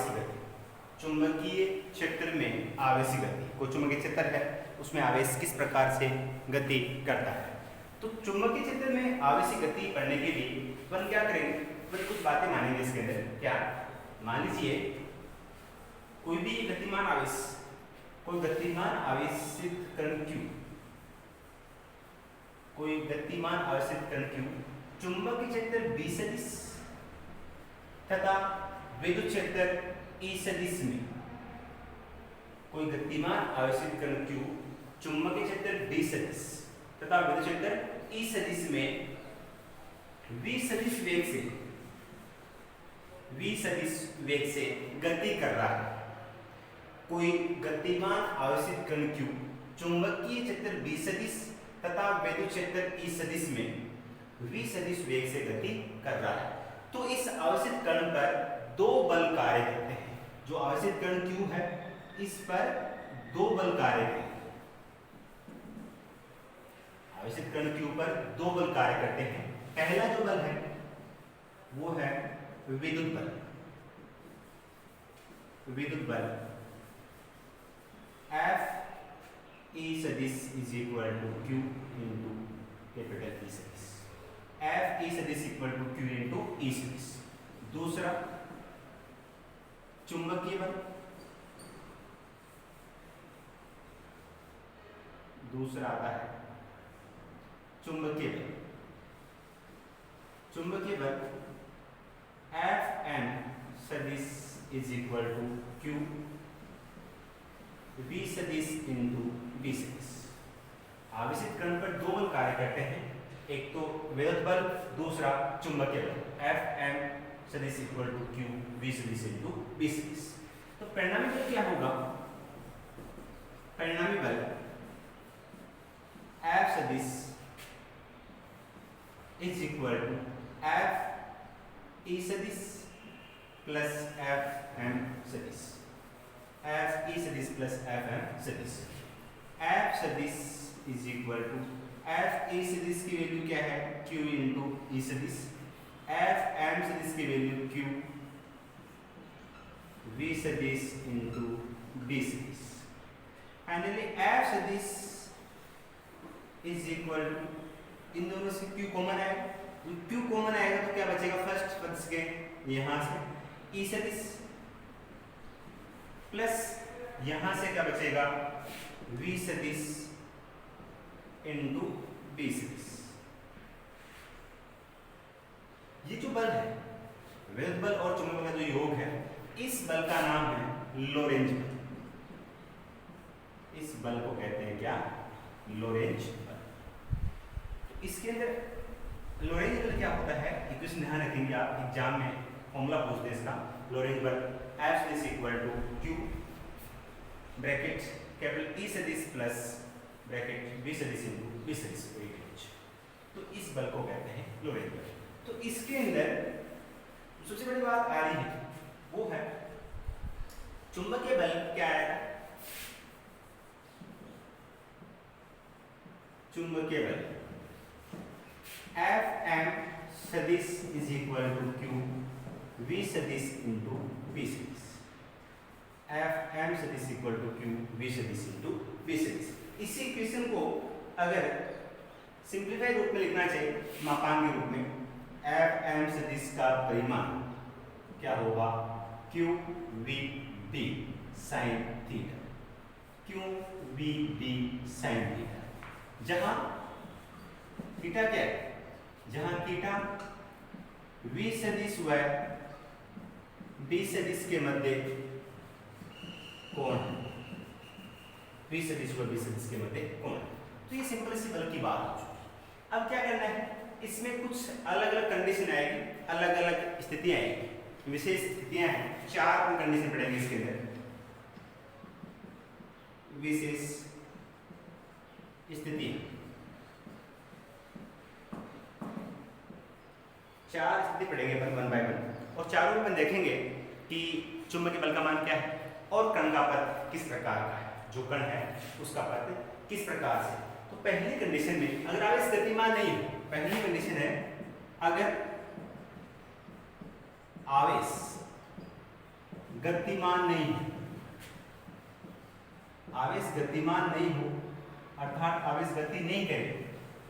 आवेशी गति, चुंबकीय क्षेत्र में आवेशी गति, कोई चुंबकीय क्षेत्र है उसमें आवेश किस प्रकार से गति करता है। तो चुंबकीय क्षेत्र में आवेशी गति पढ़ने के लिए अपन क्या करेंगे, अपन कुछ बातें मानेंगे इसके अंदर। क्या मान लीजिए कोई भी गतिमान आवेश, कोई गतिमान आवेशित कण Q, कोई गतिमान आवेशित कण Q चुंबकीय क्षेत्र B सदिश तथा विद्युत क्षेत्र E सदिश में, कोई गतिमान आवेशित कण Q चुंबकीय क्षेत्र D सदिश तथा विद्युत क्षेत्र E सदिश में V सदिश वेग से गति कर रहा है। कोई गतिमान आवेशित कण Q चुंबकीय क्षेत्र B सदिश तथा विद्युत क्षेत्र E सदिश में V सदिश वेग से गति कर रहा है। तो इस आवेशित कण पर दो बल कार्य करते हैं। जो आवेशित कण Q है इस पर दो बल कार्य करते हैं। आवेशित कण Q पर दो बल कार्य करते हैं। पहला जो बल है वो है विद्युत बल। विद्युत बल F E सदिश is equal to Q into capital E सदिश। F E सदिश equal to Q into E सदिश। दूसरा चुंबकीय बल, दूसरा आता है चुंबकीय बल। चुंबकीय बल F M सदिश is equal to Q V सदिश इंटू B सदिश। आवेशित कण पर दो बल कार्य करते हैं, एक तो विद्युत बल, दूसरा चुंबकीय बल। F M सदिश इक्वल टू Q V सदिश इंटू B सदिश। तो परिणामी बल क्या होगा? परिणामी बल F सदिश is equal to F E सदिश प्लस F M सदिश। F E सदिश प्लस F M सदिश। F सदिश is equal to F E सदिश की वैल्यू क्या है? Q इंटू E सदिश। F M सदिश की वैल्यू Q V सदिश इंटू B सदिश। फाइनली F सदिश इज इक्वल टू, इन दोनों से Q कॉमन आएगा। Q कॉमन आएगा तो क्या बचेगा? फर्स्ट पद के यहां से E सदिश प्लस यहां से क्या बचेगा? V सदिश इंटू B सदिश। ये जो बल है, विद्युत बल और चुंबकीय बल का जो योग है, इस बल का नाम है लोरेंज बल। इस बल को कहते हैं क्या? लोरेंज बल। तो इसके अंदर लोरेंज बल क्या होता है, इक्वेशन ध्यान रखेंगे आप, एग्जाम में फॉर्मूला पूछते हैं इसका। लोरेंज बल F सदिश equal to Q bracket capital E सदिश प्लस ब्रैकेट V सदिश इंटू B सदिश। तो इस बल को कहते हैं लोरेंज बल। तो इसके अंदर सबसे बड़ी बात आ रही है वो है चुंबकीय बल क्या आएगा? चुंबकीय बल F M सदिश is equal to Q V सदिश इंटू B सदिश। F M सदिश इक्वल टू Q V सदिश इंटू B सदिश। इसी इक्वेशन को अगर सिंप्लीफाइड रूप में लिखना चाहिए, मापांक के रूप में, F M सदिश का परिमाण क्या होगा? Q V D sin theta. Q V D sin theta. जहां थीटा क्या है? जहां थीटा V सदिश व B सदिश के मध्य कोण है। V सदिश व B सदिश के मध्य कोण। तो ये सिंपल सी बल की बात हो चुकी। अब क्या करना है? इसमें कुछ अलग अलग कंडीशन आएगी, अलग अलग स्थितियां आएगी, विशेष स्थितियां हैं। चार कंडीशन पड़ेंगे इसके अंदर। विशेष स्थिति, चार स्थिति पढ़ेंगे अपन वन बाय वन, और चारों में अपन देखेंगे कि चुंबकीय बल का मान क्या है और कण का पद किस प्रकार का है, जो कण है उसका पद किस प्रकार से। तो पहली कंडीशन में अगर आवेश गतिमान नहीं हो, पहली कंडीशन है अगर आवेश गतिमान नहीं हो, आवेश गतिमान नहीं हो अर्थात आवेश गति नहीं करे,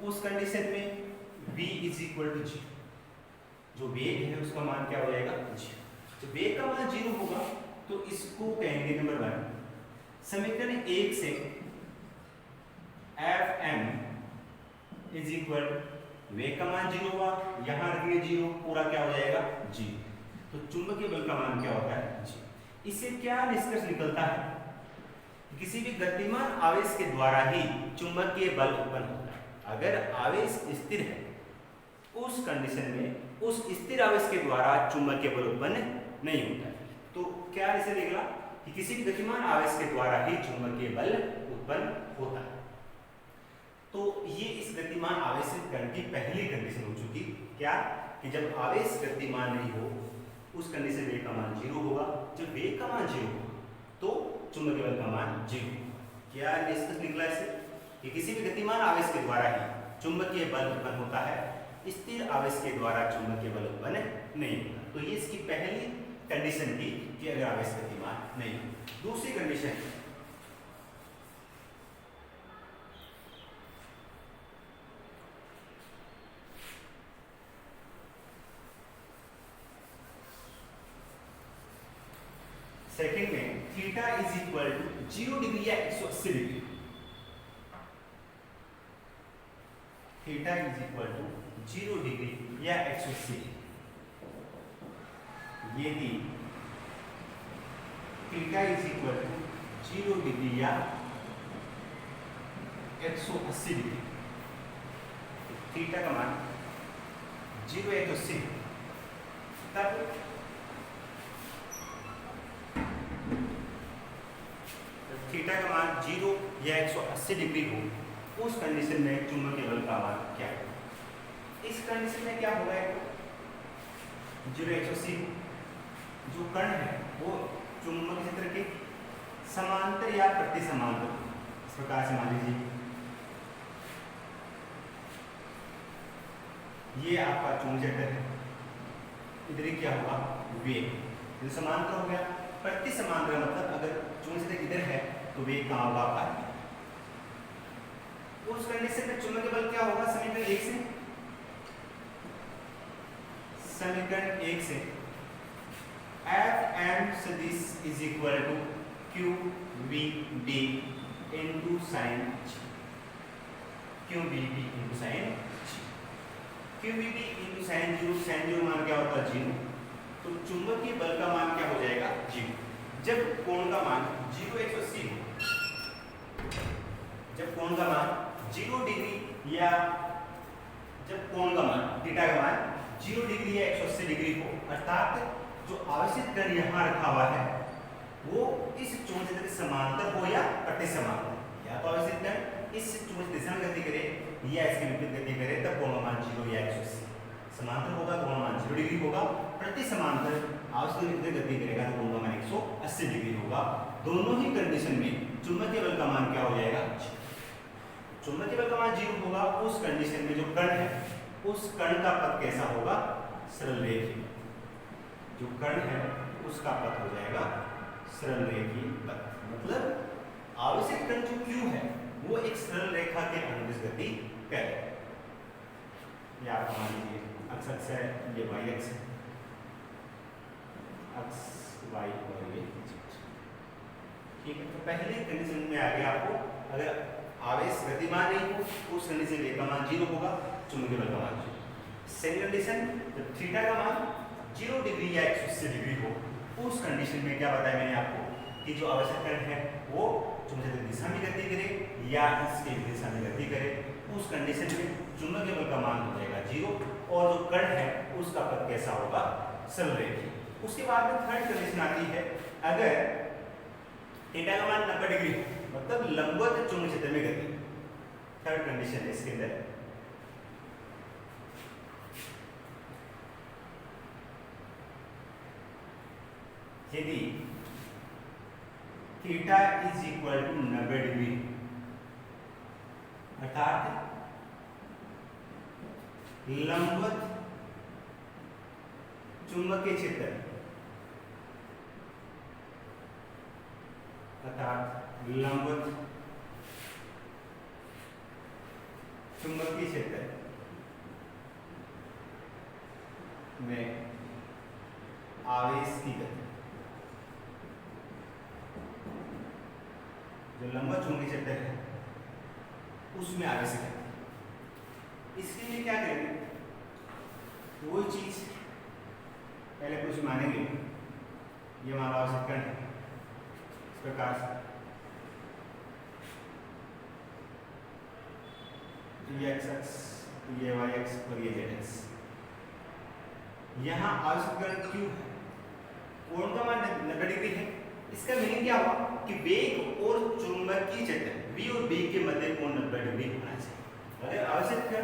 उस कंडीशन में v इज इक्वल टू 0, जो वेग है उसका मान क्या हो जाएगा 0। तो वेग का मान 0 होगा तो इसको कहेंगे नंबर 1, समीकरण 1 से एफ एम इज इक्वल, वेग का मान 0 हुआ, यहां रखेंगे 0, पूरा क्या हो जाएगा 0। तो चुंबकीय बल का मान क्या होता है 0। इससे क्या निष्कर्ष निकलता है, किसी भी गतिमान आवेश के द्वारा ही चुंबकीय बल उत्पन्न होता है। अगर आवेश स्थिर है उस कंडीशन में उस स्थिर आवेश के द्वारा चुंबकीय बल उत्पन्न नहीं होता है। तो क्या इसे निकला कि किसी भी गतिमान आवेश के द्वारा ही चुंबकीय बल उत्पन्न होता है। तो ये इस गतिमान आवेशित कण की पहली कंडीशन हो चुकी, क्या कि जब आवेश गतिमान नहीं हो उस कंडीशन वेग का मान 0 होगा, जब वेग का मान 0 होगा तो चुंबकीय बल का मान 0। क्या निष्कर्ष निकला इससे कि किसी भी गतिमान आवेश के द्वारा ही चुंबकीय बल उत्पन्न होता है, स्थिर आवेश के द्वारा चुंबकीय बल उत्पन्न नहीं होता। तो ये इसकी पहली कंडीशन थी कि अगर आवेश गतिमान नहीं हो। दूसरी कंडीशन, सेकंड में theta is equal to 0 degree या 180 degree, theta is equal to 0 degree या 180 डिग्री। यदि theta is equal to 0 degree या 180 डिग्री, थीटा का मान 0 या 180, तब थीटा का मान 0 या 180 डिग्री हो, उस कंडीशन में चुंबकीय बल का मान क्या है। इस कंडीशन में क्या होगा, 0 180 जो कण है वो चुंबकीय क्षेत्र के समांतर या प्रति समांतर, इस प्रकार से मान लीजिए ये आपका चुंबकीय क्षेत्र है, इधर क्या होगा वेग, जो समांतर हो गया, प्रति समांतर मतलब अगर चुंबकीय क्षेत्र इधर है तो वेग कहाँ होगा आपका। उस कंडीशन में चुंबकीय बल क्या होगा, समीकरण 1 से, समीकरण 1 से एफ एम सदिश is equal to Q V D into sine G, Q V D into sine G, Q V D into sine zero, sine zero मान क्या होता है 0, तो चुंबकीय बल का मान क्या हो जाएगा 0। जब कोण का मान 0 180 हो, जब कोण का मान 0 डिग्री या जब कोण का मान थीटा का मान 0 डिग्री या 180 डिग्री हो, अर्थात जो आवेशित कण यहाँ रखा हुआ है वो इस चुंबकीय क्षेत्र के समांतर हो या प्रति समांतर, या तो आवेशित कण इस चुंबकीय दिशा में गति करे या इसके विपरीत गति करे, तब कोण का मान 0 या 180, समांतर होगा तो कोण का मान 0 डिग्री होगा, प्रति समांतर आवेशित कण कितनी गति करेगा तो कोण का मान 180 डिग्री होगा। दोनों ही कंडीशन में चुंबकीय बल का मान क्या हो जाएगा, चुंबकीय बल का मान 0 होगा। उस कंडीशन में जो कण है उस कण का पथ कैसा होगा, सरल रेखीय, जो कण है उसका पथ हो जाएगा सरल रेखीय पथ, मतलब आवेशित कण जो q है वो एक सरल रेखा के अनुदिश गति करे। ये आप मान लीजिए अक्ष है, ये y अक्ष है, अक्ष y और ये ठीक है। तो पहले कंडीशन में आ गया आपको, अगर आवेश गतिमान नहीं हो उस कंडीशन में का मान 0 होगा, चुंबकीय बल का मान 0। सेकंड कंडीशन, जब थीटा का मान 0 डिग्री या 180 डिग्री हो, उस कंडीशन में क्या बताया मैंने आपको कि जो आवेशित कण है वो चुंबकीय दिशा में गति करे या इसके दिशा में गति करे, उस कंडीशन में चुंबकीय बल का मान हो जाएगा 0 और जो कण है उसका पथ कैसा होगा, सरल रेखीय। उसके बाद में थर्ड कंडीशन आती है, अगर थीटा का मान 90 डिग्री मतलब लंबवत चुंबकीय क्षेत्र में गति, थर्ड कंडीशन है इसके अंदर, यदि theta is equal to 90 degree अर्थात लंबवत चुंबकीय क्षेत्र अर्थात लंबवत चुंबकीय क्षेत्र में आवेश की गति, जो लंबवत चुंबकीय क्षेत्र है उसमें आवेश की गति। इसके लिए क्या करेंगे, वो चीज पहले कुछ मानेंगे। ये हमारा आवश्यक कण है इस प्रकार से, ये x अक्ष, ये y अक्ष और ये z अक्ष। यहाँ आवश्यक कण q है, कोण का मान 90 डिग्री है। इसका मीनिंग क्या हुआ कि वेग और चुंबकीय क्षेत्र v और b के मध्य कोण 90 डिग्री होना चाहिए। अगर आवश्यक कण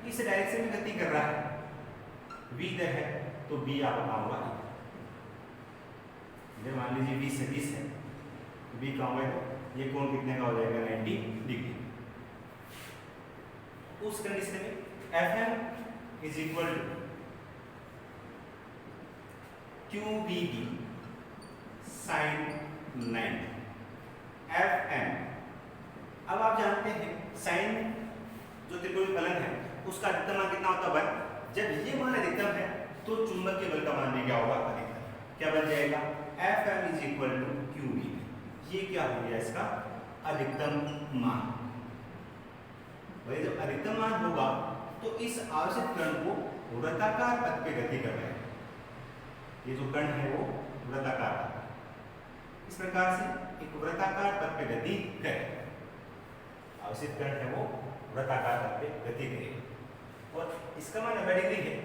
इस डायरेक्शन में गति कर रहा है, v इधर है तो b आपका होगा, जब मान लीजिए v से 20 है, b का होगा तो ये कोण कितने का हो जाएगा, 90 डिग्री। उस कंडीशन में Fm is equal to QVB sine 90। Fm, अब आप जानते हैं साइन जो त्रिकोणीय फलन है उसका अधिकतम मान कितना होता है, 1। जब ये मान अधिकतम है तो चुंबकीय बल का मान भी क्या होगा, अधिकतम। क्या बन जाएगा, Fm is equal to QVB। ये क्या हो गया, इसका अधिकतम मान। वही जब अधिकतम मान होगा तो इस आवश्यक कण को वृत्ताकार पथ पे गति कर रहे हैं। ये जो कण है वो वृत्ताकार, इस प्रकार से एक वृत्ताकार पथ पे गति करे। आवश्यक कण है वो वृत्ताकार पथ पे गति करेगा और इसका मान 90 डिग्री है,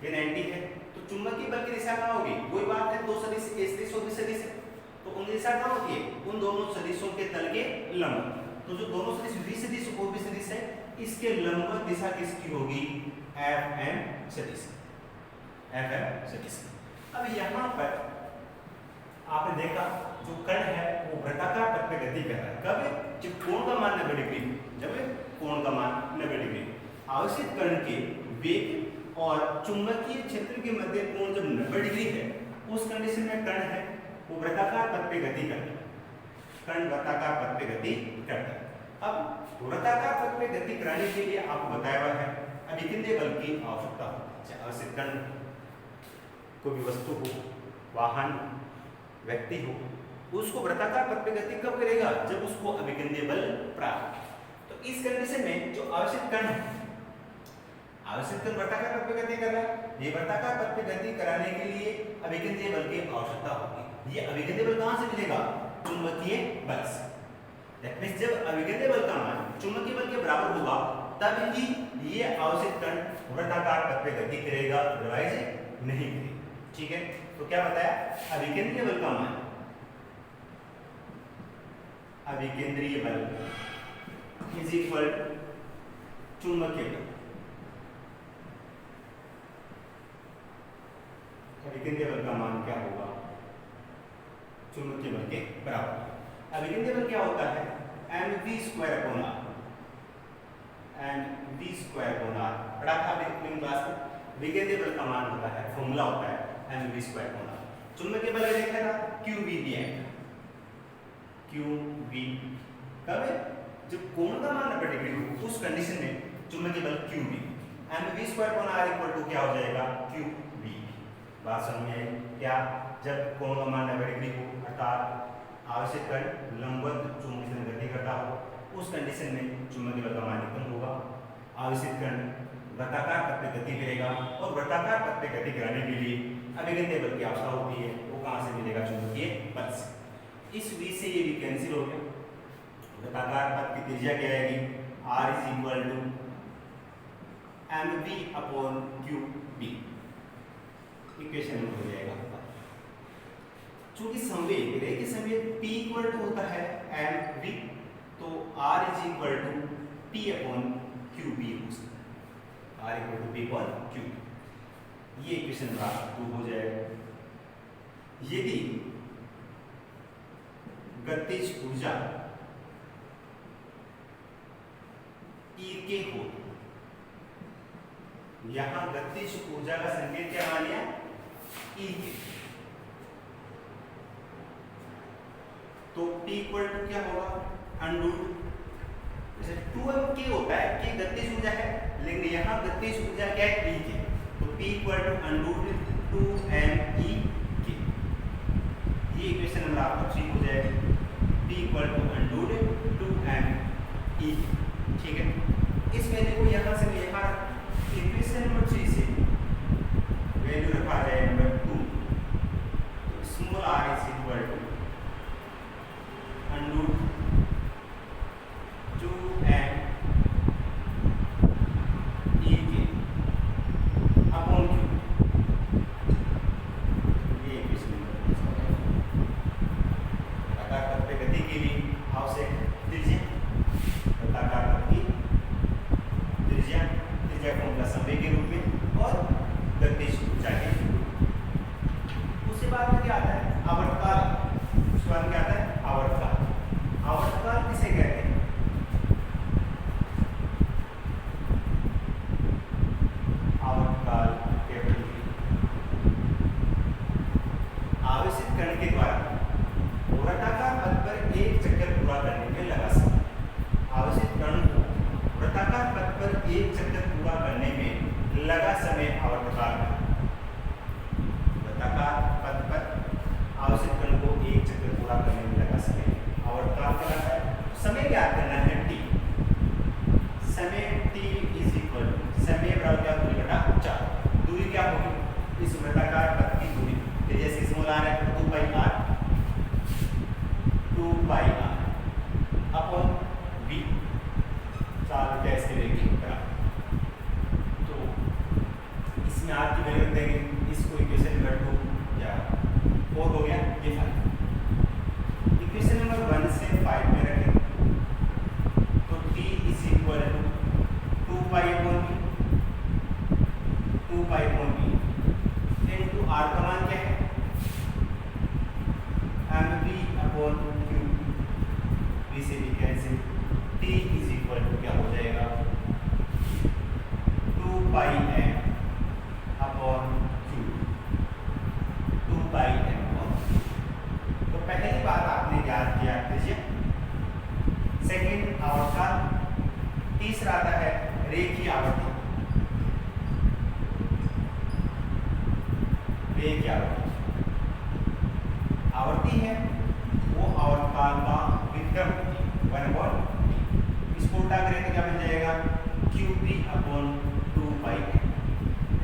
ये 90 है, तो चुंबकीय बल की दिशा कहाँ होगी, वही बात है, दो सदिश ए सदिश और बी सदिश है, तो उनकी दिशा कहाँ होती है, उन दोनों सदिशों के तल के लंब। तो जो दोनों सदिश v सदिश और b सदिश है, इसके लंबवत दिशा किसकी होगी, Fm सदिश, Fm सदिश। अब यहाँ पर आपने देखा जो कण है वो वृत्ताकार पथ पे गति कर रहा है। कब, जब कोण का मान 90 डिग्री, जब कोण का मान 90 डिग्री। आवश्यक कण के वेग और चुंबकीय क्षेत्र के मध्य कोण जब 90 डिग्री है, उस कंडीशन में कण है वो वृत्ताकार पथ पे गति करता है। कण वृत्ताकार पथ पे गति करता है। अब वृत्ताकार पथ पे गति कराने के लिए आपको बताया हुआ है अभिकेंद्रीय बल की आवश्यकता है। आवश्यक कण, कोई भी वस्तु हो, वाहन, व्यक्ति हो, उसको वृत्ताकार पथ पे गति कब करेगा, जब उसको अभिकेंद्रीय बल प्राप्त। तो इस कंडीशन में जो आवश्यक कण है, आवश्यक कण वृत्ताकार पथ पे गति कर रहा है, ये वृत्ताकार पथ पे गति कराने के लिए अभिकेंद्रीय बल की आवश्यकता होगी। ये अभिकेंद्रीय बल कहां से मिलेगा, चुंबकीय बल से। दैट मींस जब अभिकेंद्रीय बल का मान चुंबकीय बल के बराबर होगा तब ही ये आवश्यक कण वृत्ताकार पथ पे गति करेगा, अदरवाइज नहीं करेगा। ठीक है, तो क्या बताया, अभिकेंद्रीय बल का मान, अभिकेंद्रीय बल इज इक्वल चुंबकीय बल। अभिकेंद्रीय बल का मान क्या होगा, चुंबकीय बल के बराबर। अभिकेंद्रीय बल क्या होता है, mv²/r, mv²/r। पढ़ा था आपने क्लास में, विकेंद्रीय बल का मान होता है, फॉर्मूला होता है mv²/r। चुंबकीय बल देखा था qvb है, qv कब है, जब कोण का मान 90 डिग्री हो, उस कंडीशन में चुंबकीय बल qv, mv²/r इक्वल टू क्या हो जाएगा, qv। बात समझ में आई क्या, जब कोण का मान 90 डिग्री हो अर्थात आवश्यक कण लंबवत चुंबकीय से गति करता हो, उस कंडीशन में चुंबकीय बल का मान अधिकतम होगा। आवश्यक कण वृत्ताकार पथ पे गति करेगा और वृत्ताकार पथ पे गति कराने के लिए अभिकेंद्रीय बल की आवश्यकता होती है, वो कहां से मिलेगा, चुंबकीय बल से। इस v से ये भी कैंसिल हो गया, वृत्ताकार पथ की त्रिज्या क्या आएगी, r is equal to mv/qb। Equation में हो जाएगा। चूंकि संवेग, रेखीय संवेग p इक्वल टू होता है mv, तो r is equal to p/qb हो सकता है, r इक्वल टू p/qb। ये इक्वेशन प्रूव हो जाएगा। यदि गतिज ऊर्जा E के हो, यहां गतिज ऊर्जा का संकेत क्या मान लिया, E के, तो P इक्वल टू क्या होगा, अंडर जैसे 2m k होता है, k गतिज ऊर्जा है, लेकिन यहाँ गतिज ऊर्जा क्या है, E के, तो P equal to under 2m E k। ये इक्वेशन नंबर आपका 3 हो जाएगा, P equal to under 2m E k। ठीक है, इस वैल्यू को यहाँ से यहाँ इक्वेशन नंबर 3 से वैल्यू रखा जाए नंबर 2, तो small r is equal to under 2m E k upon q। ये इक्वेशन नंबर आकार तत्व गति के लिए आवश्यक त्रिज्या, आकार तत्व की त्रिज्या, त्रिज्या फॉर्मूला समय के रूप में और गतिज ऊर्जा के रूप में। उसके बाद में क्या आता है, आवर्तकाल। उसके बाद क्या आता है, आवर्तकाल। आवर्तकाल किसे कहते हैं, आवर्तकाल केवल आवेशित कण के द्वारा वृत्ताकार पथ पर एक चक्कर पूरा करने में लगा समय। आवेशित कण को वृत्ताकार पथ पर एक चक्कर पूरा करने में लगा समय आवर्तकाल है। वृत्ताकार पथ पर आवेशित कण को एक चक्कर पूरा करने में लगा समय आवर्तकाल कहलाता है। समय ज्ञात करना है t, समय t इज इक्वल टू समय बराबर क्या, दूरी बटा 4। दूरी क्या होगी, इस वृत्ताकार पथ की दूरी, तो जैसे स्मॉल r है 2 पाई r अपॉन v, 4 कैसे लेंगे बराबर, तो इसमें r की वैल्यू देंगे, इसको इक्वेशन नंबर 2 या 4 हो गया, ये 5। इक्वेशन नंबर 1 से 5 में रखें तो t is equal to 2 pi upon v, 2 pi upon v into r का मान क्या है, mv अपॉन q, v से v cancel, t is equal to क्या हो जाएगा, 2 pi m upon q, 2 pi m upon q। तो पहली बात आपने याद किया त्रिज्या, सेकंड आवर्तकाल, तीसरा आता है रेखीय आवर्ती। रेखीय आवर्ती आवर्ती है वो आवर्तकाल का विक्रम 1/t। इसको उल्टा करें तो क्या बन जाएगा, qb अपॉन 2 पाई m।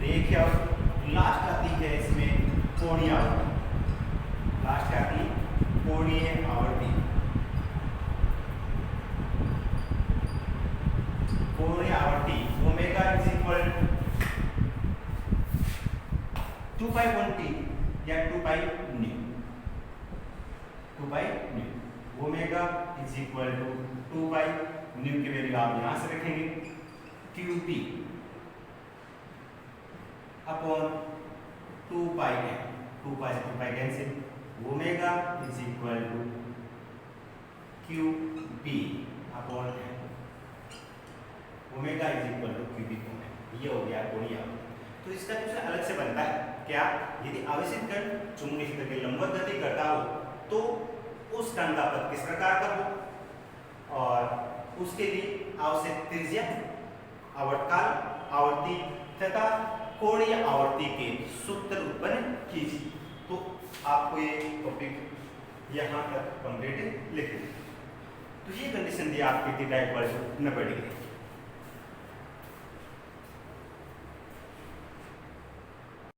रेखीय आवर्ती लास्ट आती है इसमें कोणीय आवर्ती, लास्ट आती है कोणीय आवर्ती। कोणीय आवर्ती omega is equal 2 pi 1t या 2 pi nu, 2 pi nu. Omega is equal to 2 pi nu की वैल्यू आप यहां से रखेंगे, qb upon 2 pi m, 2 pi से 2 pi cancel, omega is equal to qb upon m, omega is equal to qb upon m। ये हो गया कोणीय आवर्ती। तो इसका कुछ अलग से बनता है क्या, यदि आवेशित कण चुंबकीय क्षेत्र के लंबवत गति करता हो तो उस कण का पथ किस प्रकार का हो, और उसके लिए आवश्यक त्रिज्या, आवर्तकाल, आवर्ती तथा कोणीय आवर्ती के सूत्र उत्पन्न कीजिए। तो आपको ये टॉपिक यहाँ तक कंप्लीट लिखना। तो ये कंडीशन दी आपकी थीटा इक्वल टू 90 डिग्री।